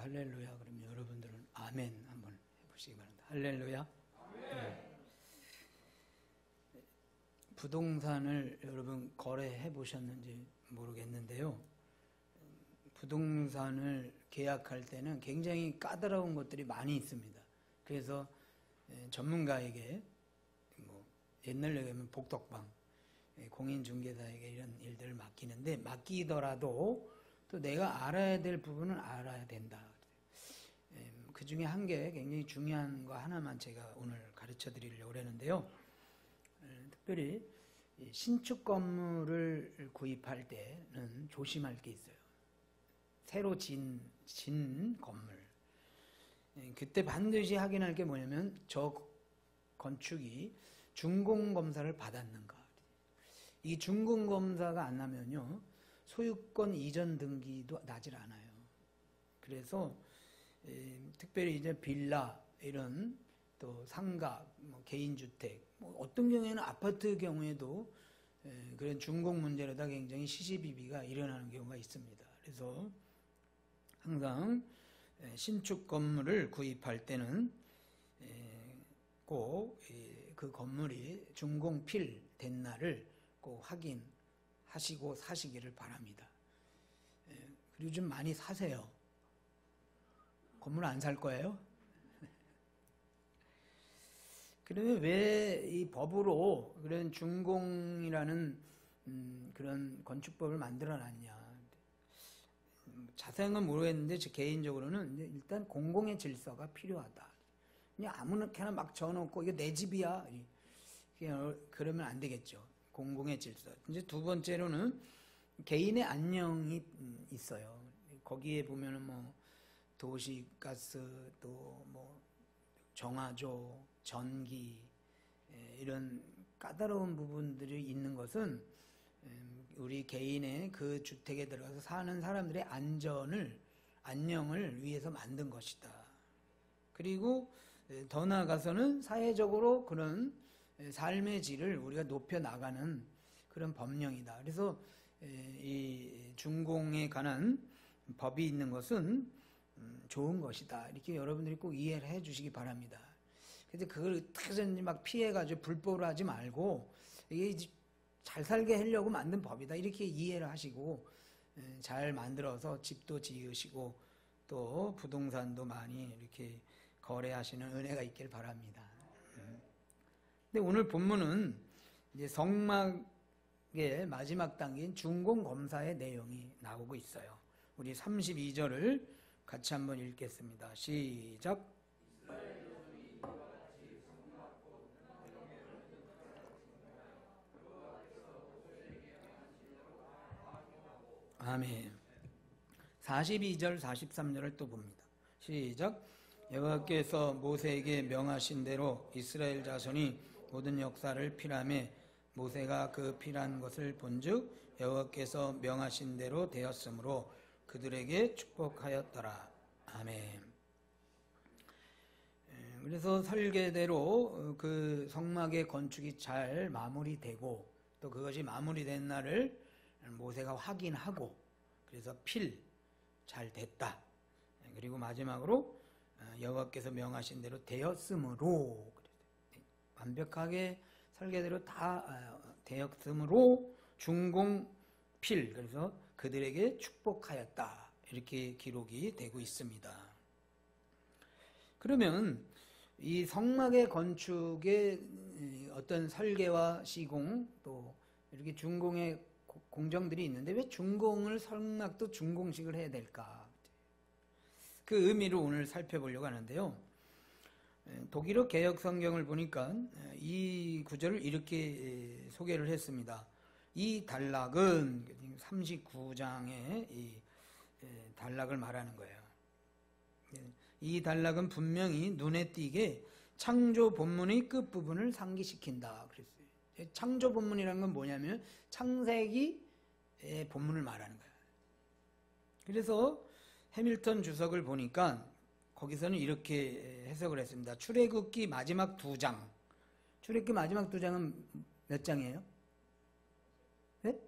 할렐루야. 그러면 여러분들은 아멘 한번 해보시기 바랍니다. 할렐루야. 네. 부동산을 여러분 거래해 보셨는지 모르겠는데요. 부동산을 계약할 때는 굉장히 까다로운 것들이 많이 있습니다. 그래서 전문가에게 옛날에 가면 복덕방, 공인중개사에게 이런 일들을 맡기는데, 맡기더라도 또 내가 알아야 될 부분은 알아야 된다. 그 중에 한 개 굉장히 중요한 거 하나만 제가 오늘 가르쳐 드리려고 하는데요. 특별히 신축 건물을 구입할 때는 조심할 게 있어요. 새로 진 건물. 그때 반드시 확인할 게 뭐냐면 저 건축이 준공검사를 받았는가. 이 준공검사가 안 나면요, 소유권 이전 등기도 나질 않아요. 그래서 특별히 이제 빌라, 이런 또 상가, 개인주택, 어떤 경우에는 아파트 경우에도 그런 준공 문제로다 굉장히 시시비비가 일어나는 경우가 있습니다. 그래서 항상 신축 건물을 구입할 때는 꼭 그 건물이 준공필 된 날을 꼭 확인하시고 사시기를 바랍니다. 그리고 좀 많이 사세요. 건물 안 살 거예요? 그러면 왜 이 법으로 그런 준공이라는 그런 건축법을 만들어 놨냐? 자세한 건 모르겠는데 제 개인적으로는 일단 공공의 질서가 필요하다. 그냥 아무렇게나 막 져놓고 이거 내 집이야, 그러면 안 되겠죠. 공공의 질서. 이제 두 번째로는 개인의 안녕이 있어요. 거기에 보면은 도시가스, 또 정화조, 전기, 이런 까다로운 부분들이 있는 것은 우리 개인의 그 주택에 들어가서 사는 사람들의 안녕을 위해서 만든 것이다. 그리고 더 나아가서는 사회적으로 그런 삶의 질을 우리가 높여 나가는 그런 법령이다. 그래서 이 준공에 관한 법이 있는 것은 좋은 것이다. 이렇게 여러분들이 꼭 이해를 해 주시기 바랍니다. 근데 그걸 타전히 막 피해가지고 불법으로 하지 말고, 이게 잘 살게 하려고 만든 법이다, 이렇게 이해를 하시고 잘 만들어서 집도 지으시고 또 부동산도 많이 이렇게 거래하시는 은혜가 있길 바랍니다. 근데 오늘 본문은 이제 성막의 마지막 단계인 준공검사의 내용이 나오고 있어요. 우리 32절을 같이 한번 읽겠습니다. 시작. 아멘. 42절, 43절을 또 봅니다. 시작. 여호와께서 모세에게 명하신 대로 이스라엘 자손이 모든 역사를 필하매 모세가 그 필한 것을 본즉 여호와께서 명하신 대로 되었으므로 그들에게 축복하였더라. 아멘. 그래서 설계대로 그 성막의 건축이 잘 마무리되고 또 그것이 마무리된 날을 모세가 확인하고, 그래서 잘 됐다. 그리고 마지막으로 여호와께서 명하신 대로 되었으므로, 완벽하게 설계대로 다 되었으므로 준공필, 그래서 그들에게 축복하였다, 이렇게 기록이 되고 있습니다. 그러면 이 성막의 건축의 어떤 설계와 시공, 또 이렇게 준공의 공정들이 있는데 왜 준공을, 성막도 준공식을 해야 될까? 그 의미를 오늘 살펴보려고 하는데요. 독일어 개역 성경을 보니까 이 구절을 이렇게 소개를 했습니다. 이 단락은 39장의 이 단락을 말하는 거예요. 이 단락은 분명히 눈에 띄게 창조 본문의 끝부분을 상기시킨다 그랬어요. 창조 본문이라는 건 뭐냐면 창세기의 본문을 말하는 거예요. 그래서 해밀턴 주석을 보니까 거기서는 이렇게 해석을 했습니다. 출애굽기 마지막 2장. 출애굽기 마지막 2장은 몇 장이에요? 네?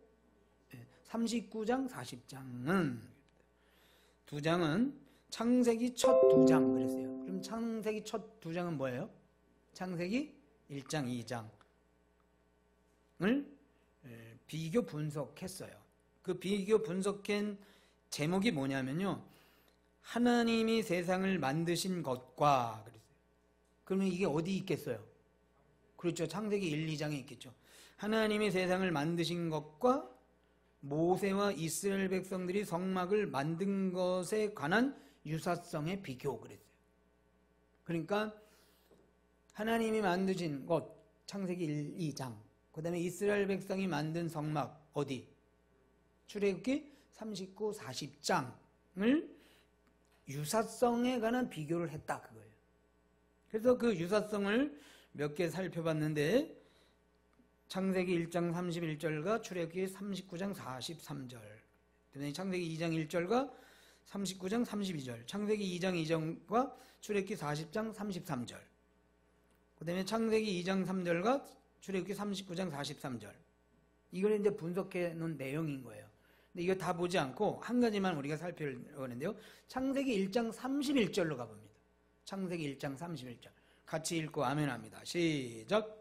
39장, 40장은 2장은 창세기 첫 2장 그랬어요. 그럼 창세기 첫 2장은 뭐예요? 창세기 1장, 2장을 비교 분석했어요. 그 비교 분석한 제목이 뭐냐면요, 하나님이 세상을 만드신 것과 그랬어요. 그러면 이게 어디 있겠어요? 그렇죠. 창세기 1, 2장에 있겠죠. 하나님이 세상을 만드신 것과 모세와 이스라엘 백성들이 성막을 만든 것에 관한 유사성의 비교 그랬어요. 그러니까 하나님이 만드신 것 창세기 1, 2장, 그 다음에 이스라엘 백성이 만든 성막 어디? 출애굽기 39, 40장을 유사성에 관한 비교를 했다 그거예요. 그래서 그 유사성을 몇 개 살펴봤는데 창세기 1장 31절과 출애굽기 39장 43절, 그다음에 창세기 2장 1절과 39장 32절, 창세기 2장 2절과 출애굽기 40장 33절, 그다음에 창세기 2장 3절과 출애굽기 39장 43절. 이걸 이제 분석해 놓은 내용인 거예요. 근데 이거 다 보지 않고 한 가지만 우리가 살펴보려고 하는데요. 창세기 1장 31절로 가봅니다. 창세기 1장 31절. 같이 읽고 아멘 합니다. 시작.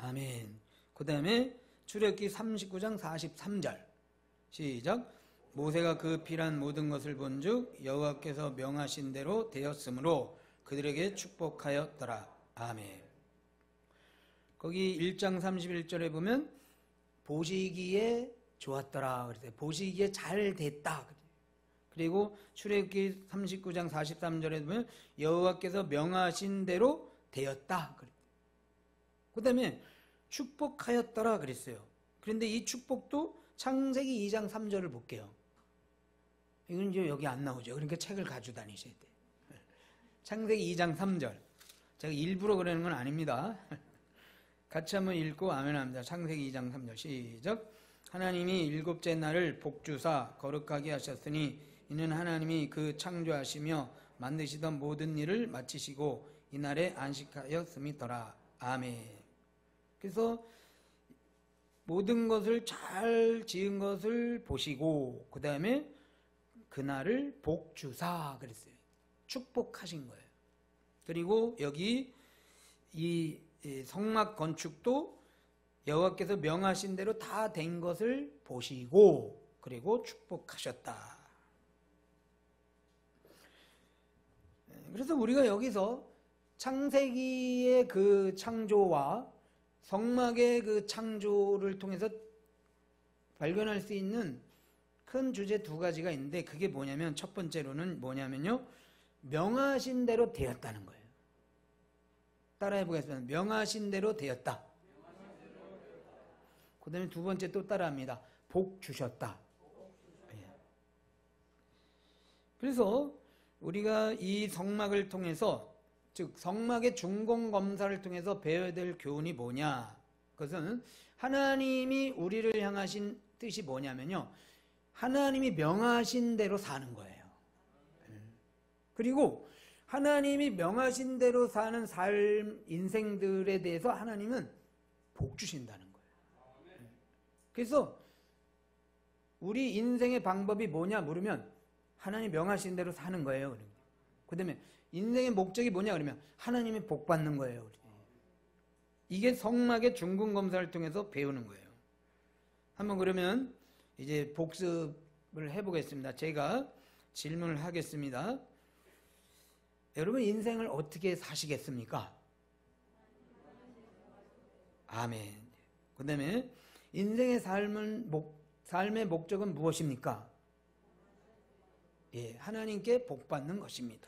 아멘. 그 다음에 출애굽기 39장 43절. 시작. 모세가 그 필한 모든 것을 본즉 여호와께서 명하신 대로 되었으므로 그들에게 축복하였더라. 아멘. 거기 1장 31절에 보면 보시기에 좋았더라 그랬어요. 보시기에 잘 됐다. 그리고 출애굽기 39장 43절에 보면 여호와께서 명하신 대로 되었다. 그 다음에 축복하였더라 그랬어요. 그런데 이 축복도 창세기 2장 3절을 볼게요. 이건 이제 여기 안 나오죠. 그러니까 책을 가지고 다니셔야 돼요. 창세기 2장 3절. 제가 일부러 그러는 건 아닙니다. 같이 한번 읽고 아멘 합니다. 창세기 2장 3절 시작. 하나님이 일곱째 날을 복주사 거룩하게 하셨으니 이는 하나님이 그 창조하시며 만드시던 모든 일을 마치시고 이날에 안식하였음이더라. 아멘. 그래서 모든 것을 잘 지은 것을 보시고 그 다음에 그날을 복주사 그랬어요. 축복하신 거예요. 그리고 여기 이 성막 건축도 여호와께서 명하신 대로 다 된 것을 보시고 그리고 축복하셨다. 그래서 우리가 여기서 창세기의 그 창조와 성막의 그 창조를 통해서 발견할 수 있는 큰 주제 두 가지가 있는데 그게 뭐냐면 첫 번째로는 뭐냐면요. 명하신 대로 되었다는 거예요. 따라해 보겠습니다. 명하신 대로 되었다. 그 다음에 두 번째 또 따라합니다. 복 주셨다. 그래서 우리가 이 성막을 통해서 즉 성막의 중공검사를 통해서 배워야 될 교훈이 뭐냐. 그것은 하나님이 우리를 향하신 뜻이 뭐냐면요. 하나님이 명하신 대로 사는 거예요. 그리고 하나님이 명하신 대로 사는 삶, 인생들에 대해서 하나님은 복 주신다는 거예요. 그래서 우리 인생의 방법이 뭐냐 물으면 하나님 명하신 대로 사는 거예요. 그 다음에 인생의 목적이 뭐냐 그러면 하나님이 복 받는 거예요. 이게 성막의 중공검사를 통해서 배우는 거예요. 한번 그러면 이제 복습을 해보겠습니다. 제가 질문을 하겠습니다. 여러분 인생을 어떻게 사시겠습니까? 아멘. 그 다음에 인생의 삶의 목적은 무엇입니까? 예, 하나님께 복받는 것입니다.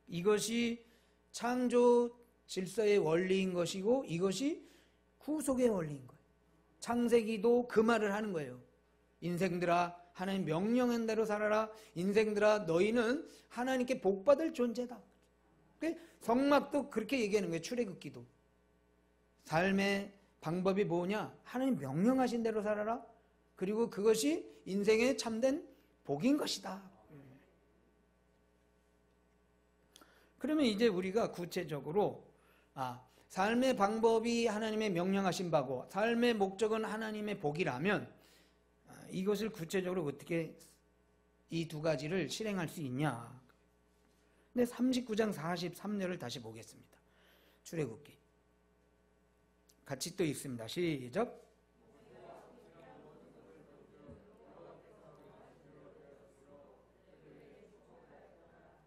이것이 창조 질서의 원리인 것이고 이것이 구속의 원리인 거예요. 창세기도 그 말을 하는 거예요. 인생들아 하나님 명령한 대로 살아라. 인생들아 너희는 하나님께 복받을 존재다. 성막도 그렇게 얘기하는 거예요. 출애굽기도. 삶의 방법이 뭐냐? 하나님 명령하신 대로 살아라. 그리고 그것이 인생의 참된 복인 것이다. 그러면 이제 우리가 구체적으로 삶의 방법이 하나님의 명령하신 바고 삶의 목적은 하나님의 복이라면 이것을 구체적으로 어떻게 이 두 가지를 실행할 수 있냐. 근데 39장 43절을 다시 보겠습니다. 출애굽기 같이 또 읽습니다. 시작.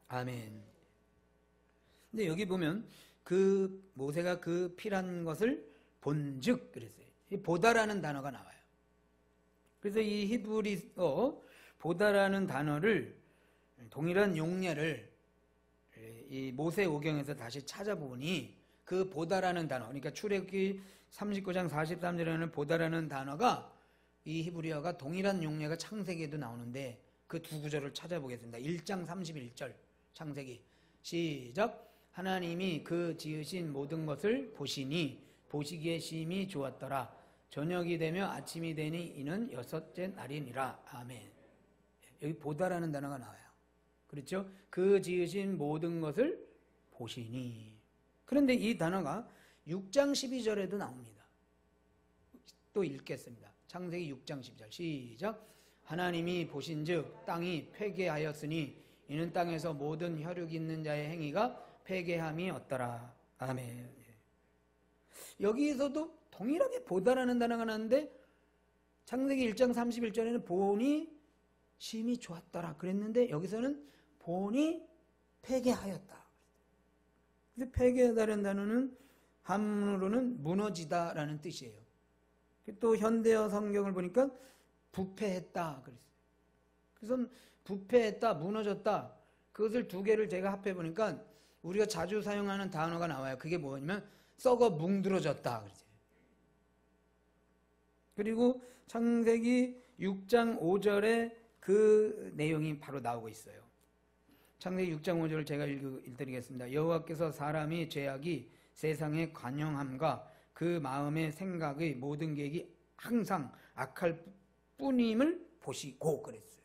아멘. 근데 여기 보면 그 모세가 그 피란 것을 본즉 그랬어요. 이 보다라는 단어가 나와요. 그래서 이 히브리어 보다라는 단어를 동일한 용례를 이 모세오경에서 다시 찾아보니 그 보다라는 단어, 그러니까 출애굽기 39장 43절에는 보다라는 단어가 이 히브리어가 동일한 용례가 창세기에도 나오는데 그 두 구절을 찾아보겠습니다. 1장 31절 창세기 시작. 하나님이 그 지으신 모든 것을 보시니 보시기에 심히 좋았더라. 저녁이 되며 아침이 되니 이는 여섯째 날이니라. 아멘. 여기 보다라는 단어가 나와요. 그렇죠? 그 지으신 모든 것을 보시니. 그런데 이 단어가 6장 12절에도 나옵니다. 또 읽겠습니다. 창세기 6장 12절 시작. 하나님이 보신즉 땅이 폐개하였으니 이는 땅에서 모든 혈육 있는 자의 행위가 폐개함이 없더라. 아멘. 여기에서도 동일하게 보다라는 단어가 나왔는데 창세기 1장 31절에는 보니 심히 좋았더라 그랬는데 여기서는 보니 폐개하였다. 그래서 폐개하다는 단어는 한문으로는 무너지다라는 뜻이에요. 또 현대어 성경을 보니까 부패했다 그랬어요. 그래서 부패했다, 무너졌다. 그것을 두 개를 제가 합해 보니까 우리가 자주 사용하는 단어가 나와요. 그게 뭐냐면 썩어 뭉들어졌다 그러죠. 그리고 창세기 6장 5절에 그 내용이 바로 나오고 있어요. 창세기 6장 5절을 제가 읽어드리겠습니다. 여호와께서 사람이 죄악이 세상에 관영함과 그 마음의 생각의 모든 계획이 항상 악할 뿐임을 보시고 그랬어요.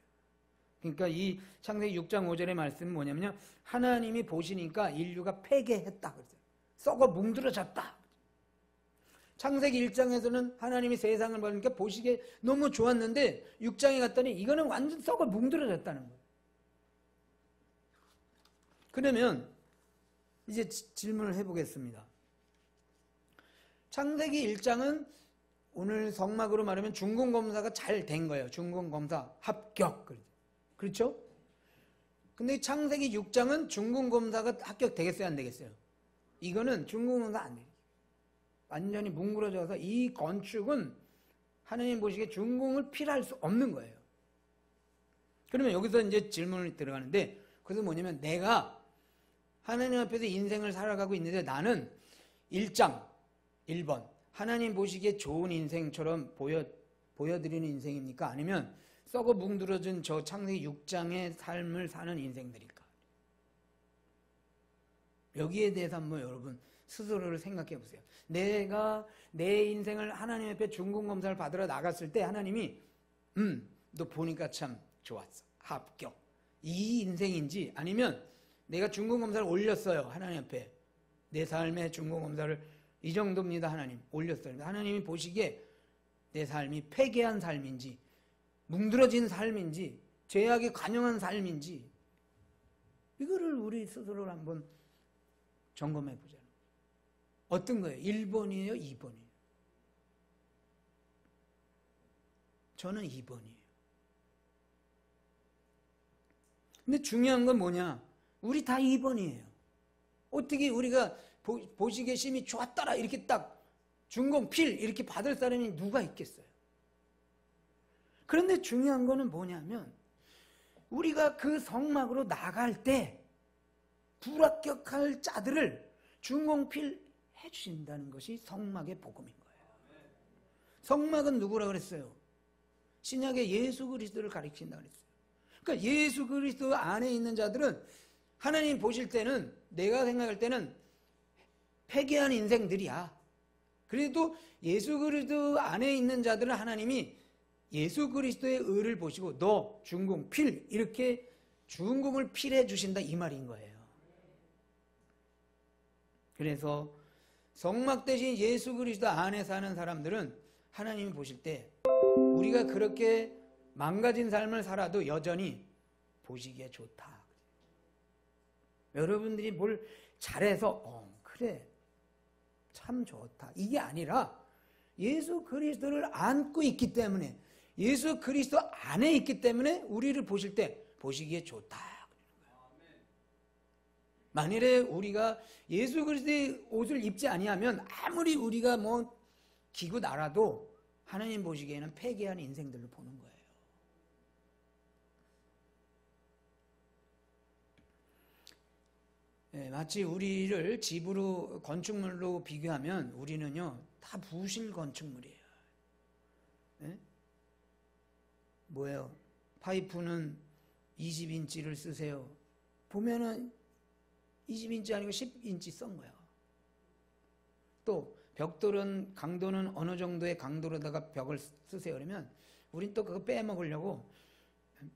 그러니까 이 창세기 6장 5절의 말씀은 뭐냐면요. 하나님이 보시니까 인류가 폐개했다 그랬어요. 썩어 뭉들어졌다. 창세기 1장에서는 하나님이 세상을 보니까 보시기에 너무 좋았는데 6장에 갔더니 이거는 완전 썩어 뭉들어졌다는 거예요. 그러면 이제 질문을 해보겠습니다. 창세기 1장은 오늘 성막으로 말하면 중공검사가 잘 된 거예요. 중공검사 합격. 그렇죠? 근데 창세기 6장은 중공검사가 합격되겠어요? 안 되겠어요? 이거는 중공검사 안 돼요. 완전히 뭉그러져서 이 건축은 하나님 보시기에 중공을 필요할 수 없는 거예요. 그러면 여기서 이제 질문이 들어가는데 그래서 뭐냐면 내가 하나님 앞에서 인생을 살아가고 있는데 나는 1장 1번 하나님 보시기에 좋은 인생처럼 보여드리는 인생입니까? 아니면 썩어 뭉들어진 저 창세기 6장의 삶을 사는 인생들일까? 여기에 대해서 한번 여러분 스스로를 생각해 보세요. 내가 내 인생을 하나님 앞에 중공검사를 받으러 나갔을 때 하나님이 너 보니까 참 좋았어. 합격. 이 인생인지 아니면 내가 중공검사를 올렸어요. 하나님 앞에. 내 삶의 중공검사를 이 정도입니다. 하나님. 올렸어요. 하나님이 보시기에 내 삶이 폐개한 삶인지 뭉들어진 삶인지 죄악에 관영한 삶인지 이거를 우리 스스로를 한번 점검해 보자는 거예요. 어떤 거예요? 1번이에요? 2번이에요? 저는 2번이에요. 근데 중요한 건 뭐냐? 우리 다 2번이에요. 어떻게 우리가 보시기에 심히 좋았더라 이렇게 딱 중공필 이렇게 받을 사람이 누가 있겠어요? 그런데 중요한 거는 뭐냐면 우리가 그 성막으로 나갈 때 불합격할 자들을 중공필 해주신다는 것이 성막의 복음인 거예요. 성막은 누구라 그랬어요? 신약의 예수 그리스도를 가리킨다 그랬어요. 그러니까 예수 그리스도 안에 있는 자들은 하나님 보실 때는 내가 생각할 때는 폐기한 인생들이야. 그래도 예수 그리스도 안에 있는 자들은 하나님이 예수 그리스도의 의를 보시고 너 중공 필 이렇게 중공을 필해 주신다 이 말인 거예요. 그래서 성막 대신 예수 그리스도 안에 사는 사람들은 하나님이 보실 때 우리가 그렇게 망가진 삶을 살아도 여전히 보시기에 좋다. 여러분들이 뭘 잘해서 그래 참 좋다 이게 아니라 예수 그리스도를 안고 있기 때문에, 예수 그리스도 안에 있기 때문에 우리를 보실 때 보시기에 좋다. 만일에 우리가 예수 그리스도의 옷을 입지 아니하면 아무리 우리가 뭐 기고 날아도 하나님 보시기에는 폐기한 인생들로 보는 거예요. 마치 우리를 집으로 건축물로 비교하면 우리는요 다 부실 건축물이에요. 네? 뭐예요? 파이프는 20인치를 쓰세요. 보면은 20인치 아니고 10인치 쓴 거야. 또 벽돌은 강도는 어느 정도의 강도로다가 벽을 쓰세요. 그러면 우린 또 그거 빼먹으려고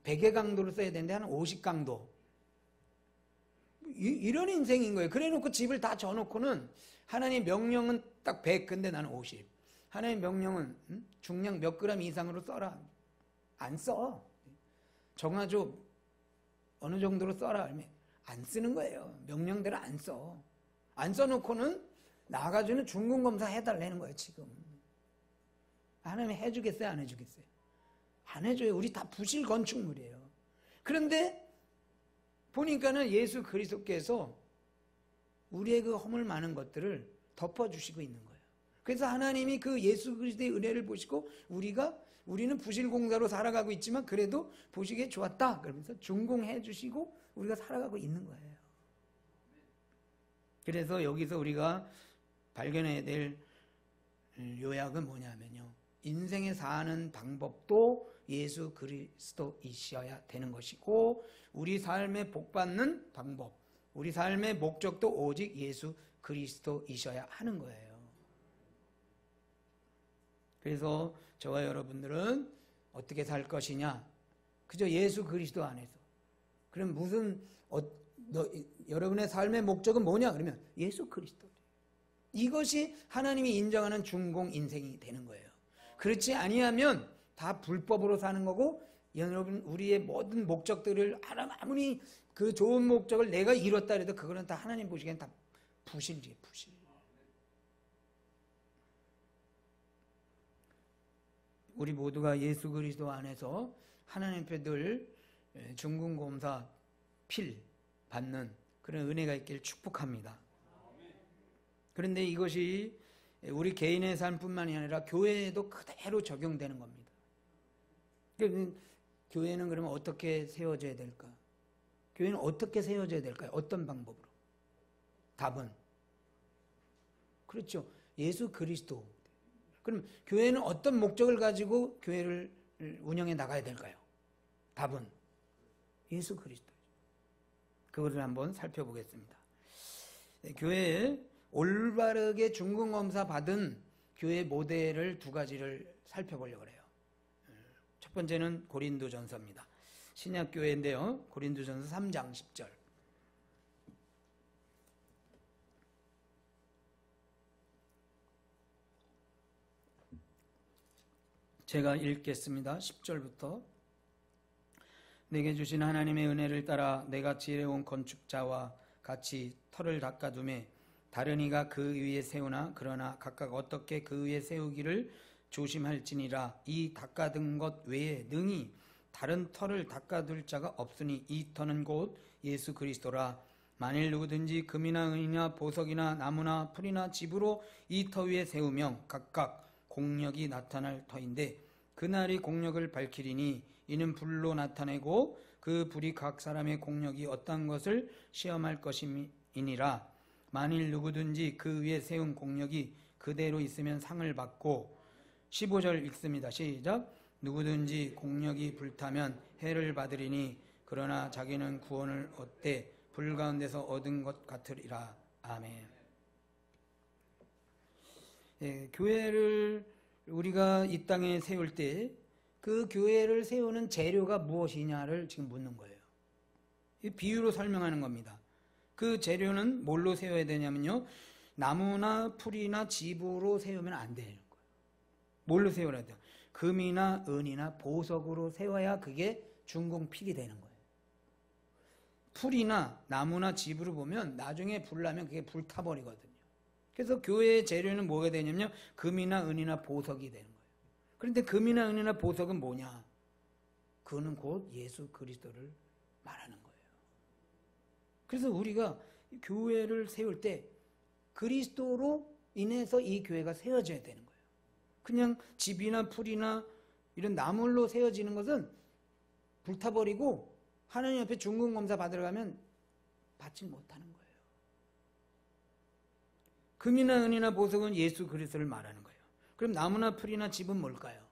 100의 강도를 써야 되는데 한 50강도. 이런 인생인 거예요. 그래 놓고 집을 다 져놓고는 하나님 명령은 딱 100, 근데 나는 50. 하나님 명령은 중량 몇 그램 이상으로 써라. 안 써. 정화조 어느 정도로 써라. 안 쓰는 거예요. 명령대로 안 써. 안 써놓고는 나가주는 중공검사 해달라는 거예요. 지금 하나님 해주겠어요? 안 해주겠어요? 안 해줘요. 우리 다 부실 건축물이에요. 그런데 보니까는 예수 그리스도께서 우리의 그 허물 많은 것들을 덮어주시고 있는 거예요. 그래서 하나님이 그 예수 그리스도의 은혜를 보시고 우리는 부실공사로 살아가고 있지만 그래도 보시기에 좋았다 그러면서 준공해 주시고 우리가 살아가고 있는 거예요. 그래서 여기서 우리가 발견해야 될 요약은 뭐냐면요, 인생에 사는 방법도 예수 그리스도이셔야 되는 것이고 우리 삶에 복받는 방법, 우리 삶의 목적도 오직 예수 그리스도이셔야 하는 거예요. 그래서 저와 여러분들은 어떻게 살 것이냐, 그저 예수 그리스도 안에서. 그럼 여러분의 삶의 목적은 뭐냐 그러면 예수 그리스도. 이것이 하나님이 인정하는 중공 인생이 되는 거예요. 그렇지 아니하면 다 불법으로 사는 거고, 여러분 우리의 모든 목적들을 아무리 그 좋은 목적을 내가 이뤘다 해도 그거는 다 하나님 보시기엔 다 부실이에요. 부실. 우리 모두가 예수 그리스도 안에서 하나님 앞에 늘 중궁검사 필 받는 그런 은혜가 있길 축복합니다. 그런데 이것이 우리 개인의 삶뿐만이 아니라 교회에도 그대로 적용되는 겁니다. 교회는 그러면 어떻게 세워져야 될까? 교회는 어떻게 세워져야 될까요? 어떤 방법으로? 답은 그렇죠. 예수 그리스도. 그럼 교회는 어떤 목적을 가지고 교회를 운영해 나가야 될까요? 답은 예수 그리스도. 그것을 한번 살펴보겠습니다. 교회에 올바르게 중궁검사 받은 교회 모델을 두 가지를 살펴보려고 해요. 첫 번째는 고린도전서입니다. 신약교회인데요. 고린도전서 3장 10절. 제가 읽겠습니다. 10절부터. 내게 주신 하나님의 은혜를 따라 내가 지혜로운 건축자와 같이 터를 닦아두매 다른 이가 그 위에 세우나 그러나 각각 어떻게 그 위에 세우기를 조심할지니라. 이 닦아둔 것 외에 능히 다른 터를 닦아둘 자가 없으니 이 터는 곧 예수 그리스도라. 만일 누구든지 금이나 은이나 보석이나 나무나 풀이나 집으로 이 터 위에 세우면 각각 공력이 나타날 터인데 그날이 공력을 밝히리니 이는 불로 나타내고 그 불이 각 사람의 공력이 어떤 것을 시험할 것이니라. 만일 누구든지 그 위에 세운 공력이 그대로 있으면 상을 받고, 15절 읽습니다. 시작. 누구든지 공력이 불타면 해를 받으리니 그러나 자기는 구원을 얻되 불 가운데서 얻은 것 같으리라. 아멘. 교회를 우리가 이 땅에 세울 때 그 교회를 세우는 재료가 무엇이냐를 지금 묻는 거예요. 이 비유로 설명하는 겁니다. 그 재료는 뭘로 세워야 되냐면요, 나무나 풀이나 집으로 세우면 안 되는 거예요. 뭘로 세우라 돼요? 금이나 은이나 보석으로 세워야 그게 중궁필이 되는 거예요. 풀이나 나무나 집으로 보면 나중에 불나면 그게 불타버리거든요. 그래서 교회의 재료는 뭐가 되냐면요, 금이나 은이나 보석이 되는 거예요. 그런데 금이나 은이나 보석은 뭐냐? 그거는 곧 예수 그리스도를 말하는 거예요. 그래서 우리가 교회를 세울 때 그리스도로 인해서 이 교회가 세워져야 되는 거예요. 그냥 집이나 풀이나 이런 나물로 세워지는 것은 불타버리고 하나님 앞에 중궁검사 받으러 가면 받지 못하는 거예요. 금이나 은이나 보석은 예수 그리스도를 말하는 거예요. 그럼 나무나 풀이나 집은 뭘까요?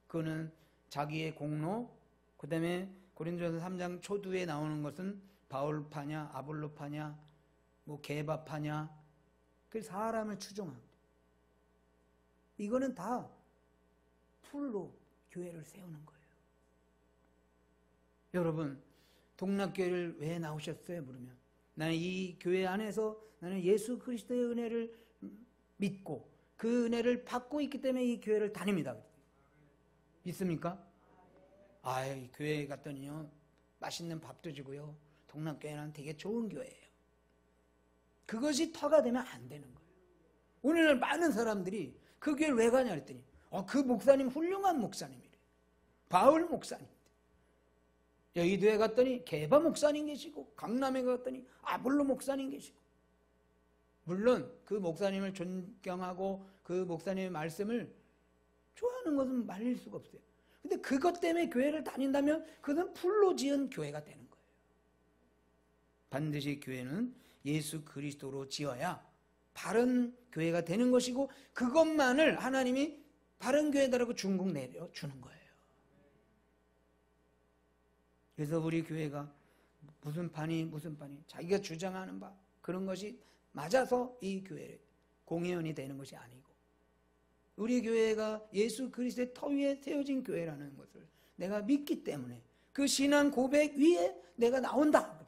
그거는 자기의 공로, 그 다음에 고린도전서 3장 초두에 나오는 것은 바울파냐 아볼로파냐 뭐 게바파냐, 그 사람을 추종합니다. 이거는 다 풀로 교회를 세우는 거예요. 여러분, 동락교회를 왜 나오셨어요? 물으면 나는 이 교회 안에서 나는 예수 그리스도의 은혜를 믿고 그 은혜를 받고 있기 때문에 이 교회를 다닙니다. 믿습니까? 이 교회 갔더니요 맛있는 밥도 주고요, 동락교회는 되게 좋은 교회예요. 그것이 터가 되면 안 되는 거예요. 오늘날 많은 사람들이 그 교회를 왜 가냐 그랬더니 그 목사님 훌륭한 목사님이래. 바울 목사님. 여의도에 갔더니 게바 목사님 계시고, 강남에 갔더니 아볼로 목사님 계시고. 물론 그 목사님을 존경하고 그 목사님의 말씀을 좋아하는 것은 말릴 수가 없어요. 근데 그것 때문에 교회를 다닌다면 그것은 풀로 지은 교회가 되는 거예요. 반드시 교회는 예수 그리스도로 지어야 바른 교회가 되는 것이고, 그것만을 하나님이 바른 교회다라고 중궁 내려주는 거예요. 그래서 우리 교회가 무슨 판이 자기가 주장하는 바 그런 것이 맞아서 이 교회의 공회원이 되는 것이 아니고, 우리 교회가 예수 그리스도의 터 위에 세워진 교회라는 것을 내가 믿기 때문에 그 신앙 고백 위에 내가 나온다.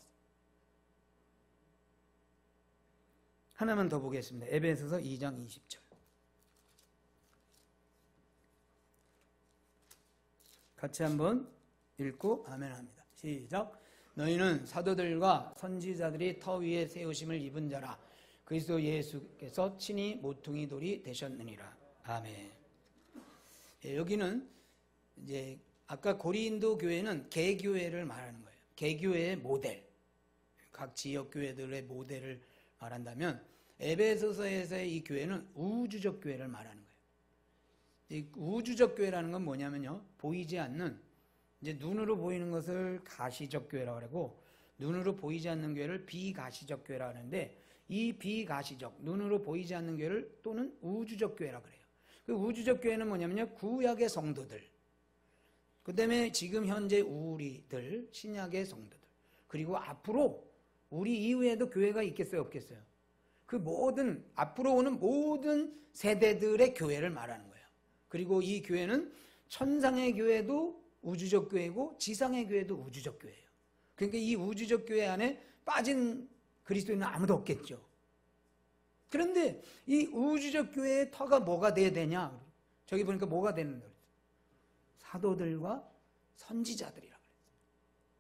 하나만 더 보겠습니다. 에베소서 2장 20절. 같이 한번 읽고 아멘 합니다. 시작. 너희는 사도들과 선지자들이 터 위에 세우심을 입은 자라. 그리스도 예수께서 친히 모퉁이 돌이 되셨느니라. 아멘. 여기는 이제 아까 고린도 교회는 개교회를 말하는 거예요. 개교회의 모델, 각 지역 교회들의 모델을 말한다면, 에베소서에서의 이 교회는 우주적 교회를 말하는 거예요. 이 우주적 교회라는 건 뭐냐면요, 보이지 않는, 이제 눈으로 보이는 것을 가시적 교회라고 하고, 눈으로 보이지 않는 교회를 비가시적 교회라고 하는데, 이 비가시적, 눈으로 보이지 않는 교회를 또는 우주적 교회라고 그래요. 그 우주적 교회는 뭐냐면요, 구약의 성도들, 그 다음에 지금 현재 우리들, 신약의 성도들, 그리고 앞으로 우리 이후에도 교회가 있겠어요, 없겠어요? 그 모든, 앞으로 오는 모든 세대들의 교회를 말하는 거예요. 그리고 이 교회는 천상의 교회도 우주적 교회고 지상의 교회도 우주적 교회예요. 그러니까 이 우주적 교회 안에 빠진 그리스도인은 아무도 없겠죠. 그런데 이 우주적 교회의 터가 뭐가 돼야 되냐? 저기 보니까 뭐가 되는 거예요? 사도들과 선지자들이라고 그랬어요.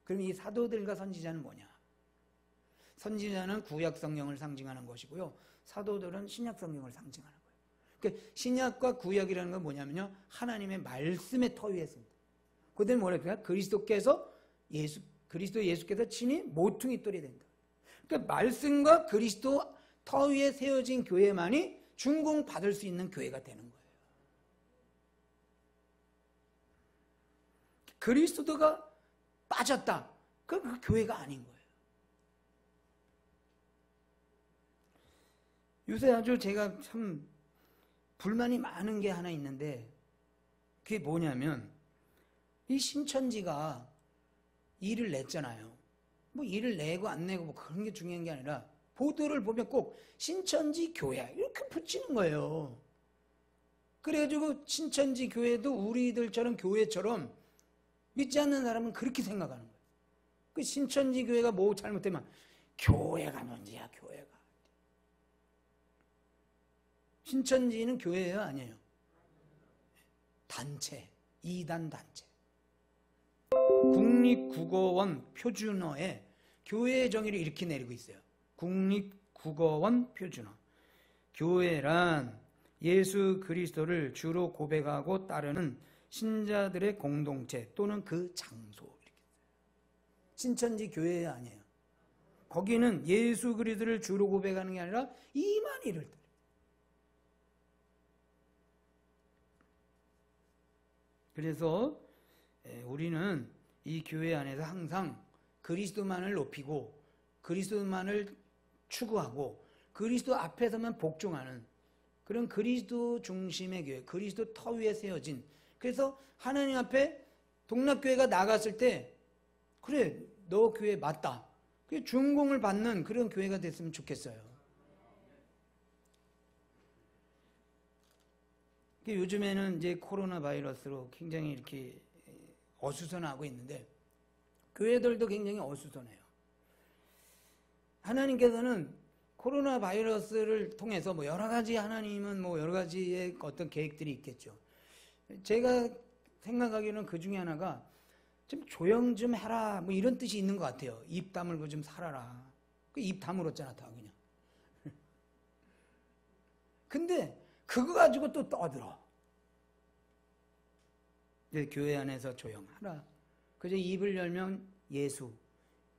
그럼 이 사도들과 선지자는 뭐냐? 선지자는 구약 성경을 상징하는 것이고요, 사도들은 신약 성경을 상징하는 거예요. 그러니까 신약과 구약이라는 건 뭐냐면요, 하나님의 말씀의 터 위에 있습니다. 그다음에 뭐랄까요? 그리스도 예수께서 친히 모퉁이 돌이 된다. 그러니까 말씀과 그리스도 터 위에 세워진 교회만이 중궁 받을 수 있는 교회가 되는 거예요. 그리스도가 빠졌다, 그 교회가 아닌 거예요. 요새 아주 제가 참 불만이 많은 게 하나 있는데, 그게 뭐냐면, 이 신천지가 일을 냈잖아요. 뭐 일을 내고 안 내고 뭐 그런 게 중요한 게 아니라, 보도를 보면 꼭 신천지 교회 이렇게 붙이는 거예요. 그래가지고 신천지 교회도 우리들처럼 교회처럼 믿지 않는 사람은 그렇게 생각하는 거예요. 그 신천지 교회가 뭐 잘못되면 교회가 문제야, 교회가. 신천지는 교회예요, 아니에요? 단체, 이단 단체. 국립국어원 표준어에 교회의 정의를 이렇게 내리고 있어요. 국립국어원 표준어. 교회란 예수 그리스도를 주로 고백하고 따르는 신자들의 공동체 또는 그 장소. 신천지 교회 아니에요. 거기는 예수 그리스도를 주로 고백하는 게 아니라 이만희를. 그래서 우리는 이 교회 안에서 항상 그리스도만을 높이고 그리스도만을 추구하고 그리스도 앞에서만 복종하는 그런 그리스도 중심의 교회, 그리스도 터 위에 세워진, 그래서 하나님 앞에 동락교회가 나갔을 때 그래 너 교회 맞다, 그 준공을 받는 그런 교회가 됐으면 좋겠어요. 요즘에는 이제 코로나 바이러스로 굉장히 이렇게 어수선하고 있는데 교회들도 굉장히 어수선해요. 하나님께서는 코로나 바이러스를 통해서 뭐 여러 가지, 하나님은 뭐 여러 가지의 어떤 계획들이 있겠죠. 제가 생각하기에는 그 중에 하나가 좀 조용 좀 해라 뭐 이런 뜻이 있는 것 같아요. 입 다물고 좀 살아라. 그 입 다물었잖아 다 그냥. 근데 그거 가지고 또 떠들어. 교회 안에서 조용하라. 그저 입을 열면 예수,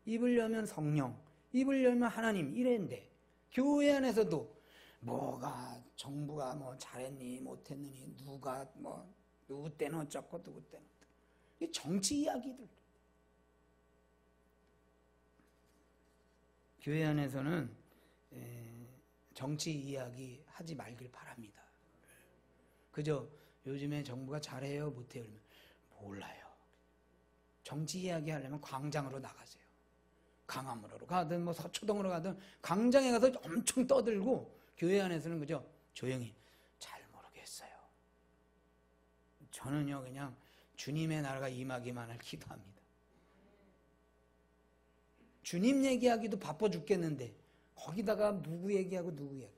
입을 열면 성령, 입을 열면 하나님 이랬는데 교회 안에서도 뭐가 정부가 뭐 잘했니 못했느니 누가 뭐 누구 때는 어쩌고 누구 때는 어쩌고, 정치 이야기들. 교회 안에서는 정치 이야기 하지 말길 바랍니다. 그저 요즘에 정부가 잘해요 못해요 그러면 몰라요. 정치 이야기 하려면 광장으로 나가세요. 강화문으로 가든 뭐 서초동으로 가든 광장에 가서 엄청 떠들고, 교회 안에서는 그저 조용히 잘 모르겠어요. 저는요 그냥 주님의 나라가 임하기만을 기도합니다. 주님 얘기하기도 바빠 죽겠는데 거기다가 누구 얘기하고 누구 얘기,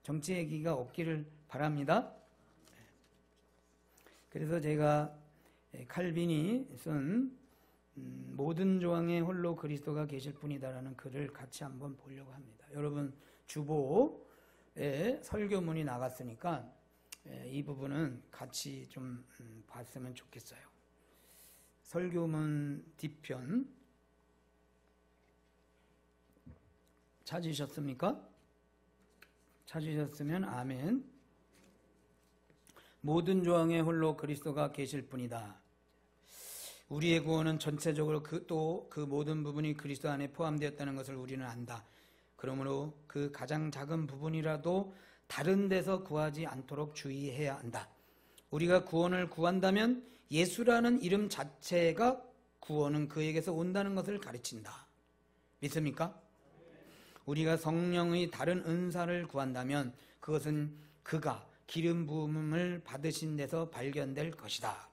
정치 얘기가 없기를 바랍니다. 그래서 제가 칼빈이 쓴 모든 조항에 홀로 그리스도가 계실 뿐이다라는 글을 같이 한번 보려고 합니다. 여러분 주보에 설교문이 나갔으니까 이 부분은 같이 좀 봤으면 좋겠어요. 설교문 뒤편 찾으셨습니까? 찾으셨으면 아멘. 모든 조항에 홀로 그리스도가 계실 뿐이다. 우리의 구원은 전체적으로 또 그 모든 부분이 그리스도 안에 포함되었다는 것을 우리는 안다. 그러므로 그 가장 작은 부분이라도 다른 데서 구하지 않도록 주의해야 한다. 우리가 구원을 구한다면 예수라는 이름 자체가 구원은 그에게서 온다는 것을 가르친다. 믿습니까? 우리가 성령의 다른 은사를 구한다면 그것은 그가 기름 부음을 받으신 데서 발견될 것이다.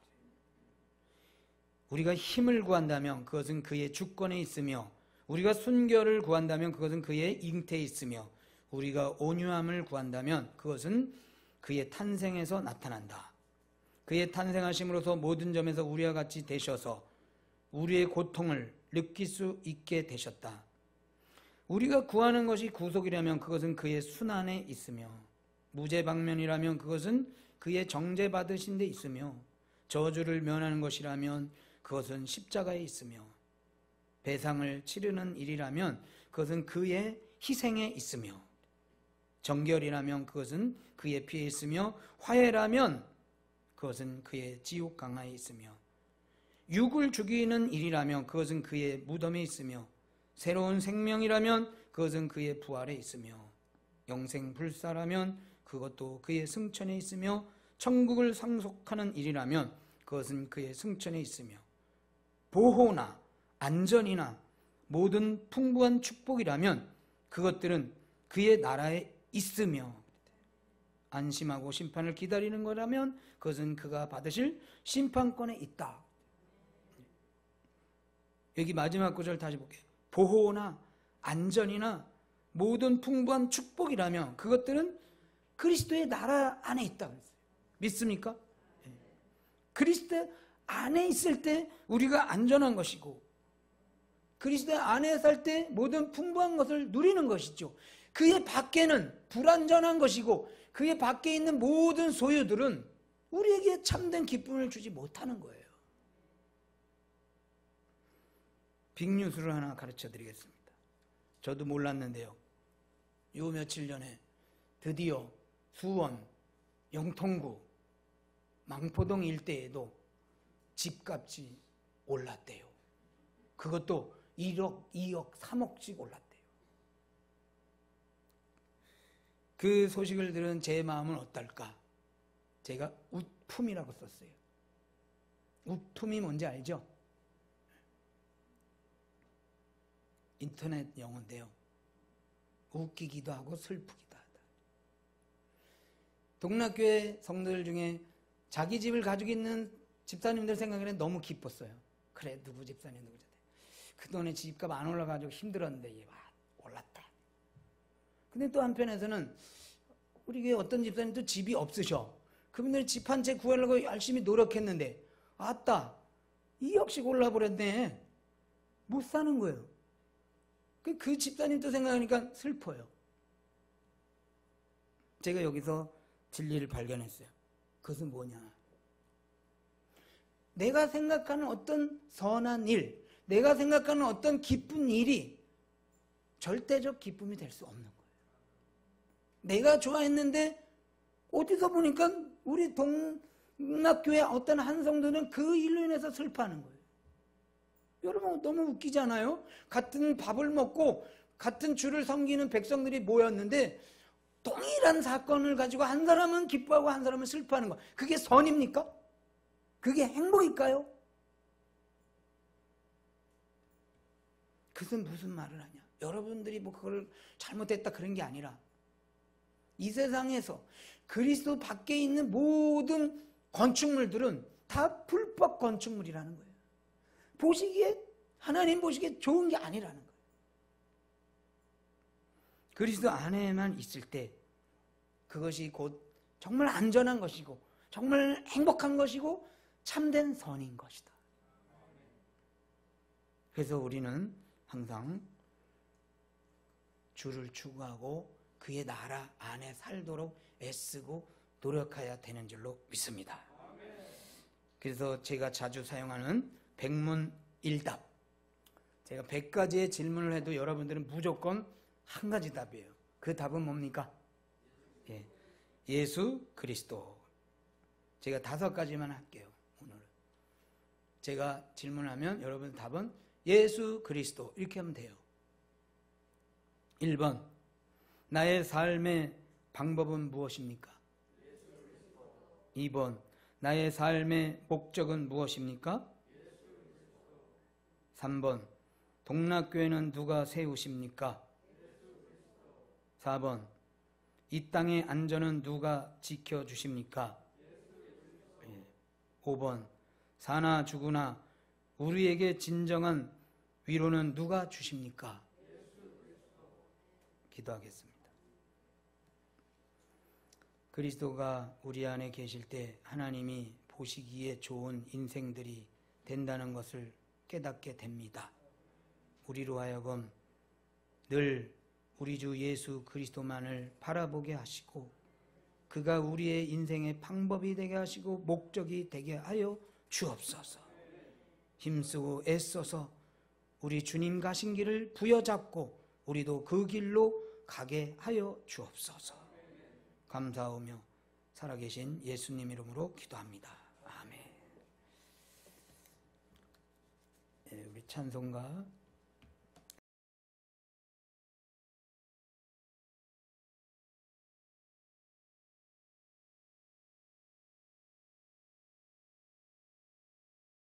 우리가 힘을 구한다면 그것은 그의 주권에 있으며, 우리가 순결을 구한다면 그것은 그의 잉태에 있으며, 우리가 온유함을 구한다면 그것은 그의 탄생에서 나타난다. 그의 탄생하심으로써 모든 점에서 우리와 같이 되셔서 우리의 고통을 느낄 수 있게 되셨다. 우리가 구하는 것이 구속이라면 그것은 그의 순환에 있으며, 무죄방면이라면 그것은 그의 정죄받으신 데 있으며, 저주를 면하는 것이라면 그것은 십자가에 있으며, 배상을 치르는 일이라면 그것은 그의 희생에 있으며, 정결이라면 그것은 그의 피에 있으며, 화해라면 그것은 그의 지옥 강화에 있으며, 육을 죽이는 일이라면 그것은 그의 무덤에 있으며, 새로운 생명이라면 그것은 그의 부활에 있으며, 영생불사라면 그것도 그의 승천에 있으며, 천국을 상속하는 일이라면 그것은 그의 승천에 있으며, 보호나 안전이나 모든 풍부한 축복이라면 그것들은 그의 나라에 있으며, 안심하고 심판을 기다리는 거라면 그것은 그가 받으실 심판권에 있다. 여기 마지막 구절 다시 볼게요. 보호나 안전이나 모든 풍부한 축복이라면 그것들은 그리스도의 나라 안에 있다 그랬어요. 믿습니까? 그리스도 안에 있을 때 우리가 안전한 것이고, 그리스도 안에 살 때 모든 풍부한 것을 누리는 것이죠. 그의 밖에는 불안전한 것이고, 그의 밖에 있는 모든 소유들은 우리에게 참된 기쁨을 주지 못하는 거예요. 빅뉴스를 하나 가르쳐 드리겠습니다. 저도 몰랐는데요, 요 며칠 전에 드디어 수원, 영통구, 망포동 일대에도 집값이 올랐대요. 그것도 1억, 2억, 3억씩 올랐대요. 그 소식을 들은 제 마음은 어떨까? 제가 웃품이라고 썼어요. 웃품이 뭔지 알죠? 인터넷 용어인데요, 웃기기도 하고 슬프기도 하다. 동락교회 성도들 중에 자기 집을 가지고 있는 집사님들 생각에는 너무 기뻤어요. 그래, 누구 집사님, 누구 집사님. 그동안에 집값 안 올라가지고 힘들었는데 얘 올랐다. 근데 또 한편에서는 우리 교회 어떤 집사님도 집이 없으셔. 그분들이 집 한 채 구하려고 열심히 노력했는데 아따 2억씩 올라버렸네. 못 사는 거예요. 그 집사님도 생각하니까 슬퍼요. 제가 여기서 진리를 발견했어요. 그것은 뭐냐? 내가 생각하는 어떤 선한 일, 내가 생각하는 어떤 기쁜 일이 절대적 기쁨이 될 수 없는 거예요. 내가 좋아했는데 어디서 보니까 우리 동락교회 어떤 한 성도는 그 일로 인해서 슬퍼하는 거예요. 여러분 너무 웃기지 않아요? 같은 밥을 먹고 같은 주를 섬기는 백성들이 모였는데 동일한 사건을 가지고 한 사람은 기뻐하고 한 사람은 슬퍼하는 거. 그게 선입니까? 그게 행복일까요? 그것은 무슨 말을 하냐? 여러분들이 뭐 그걸 잘못했다 그런 게 아니라 이 세상에서 그리스도 밖에 있는 모든 건축물들은 다 불법 건축물이라는 거예요. 보시기에, 하나님 보시기에 좋은 게 아니라는 거예요. 그리스도 안에만 있을 때 그것이 곧 정말 안전한 것이고 정말 행복한 것이고 참된 선인 것이다. 그래서 우리는 항상 주를 추구하고 그의 나라 안에 살도록 애쓰고 노력해야 되는 줄로 믿습니다. 그래서 제가 자주 사용하는 백문일답, 제가 100가지의 질문을 해도 여러분들은 무조건 한 가지 답이에요. 그 답은 뭡니까? 예수 그리스도. 제가 5가지만 할게요. 오늘 제가 질문하면 여러분 답은 예수 그리스도 이렇게 하면 돼요. 1번, 나의 삶의 방법은 무엇입니까? 2번, 나의 삶의 목적은 무엇입니까? 3번, 동락교회는 누가 세우십니까? 4번, 이 땅의 안전은 누가 지켜주십니까? 5번, 사나 죽으나 우리에게 진정한 위로는 누가 주십니까? 기도하겠습니다. 그리스도가 우리 안에 계실 때 하나님이 보시기에 좋은 인생들이 된다는 것을 깨닫게 됩니다. 우리로 하여금 늘 우리 주 예수 그리스도만을 바라보게 하시고 그가 우리의 인생의 방법이 되게 하시고 목적이 되게 하여 주옵소서. 힘쓰고 애써서 우리 주님 가신 길을 부여잡고 우리도 그 길로 가게 하여 주옵소서. 감사하며 살아계신 예수님 이름으로 기도합니다. 아멘. 우리 찬송가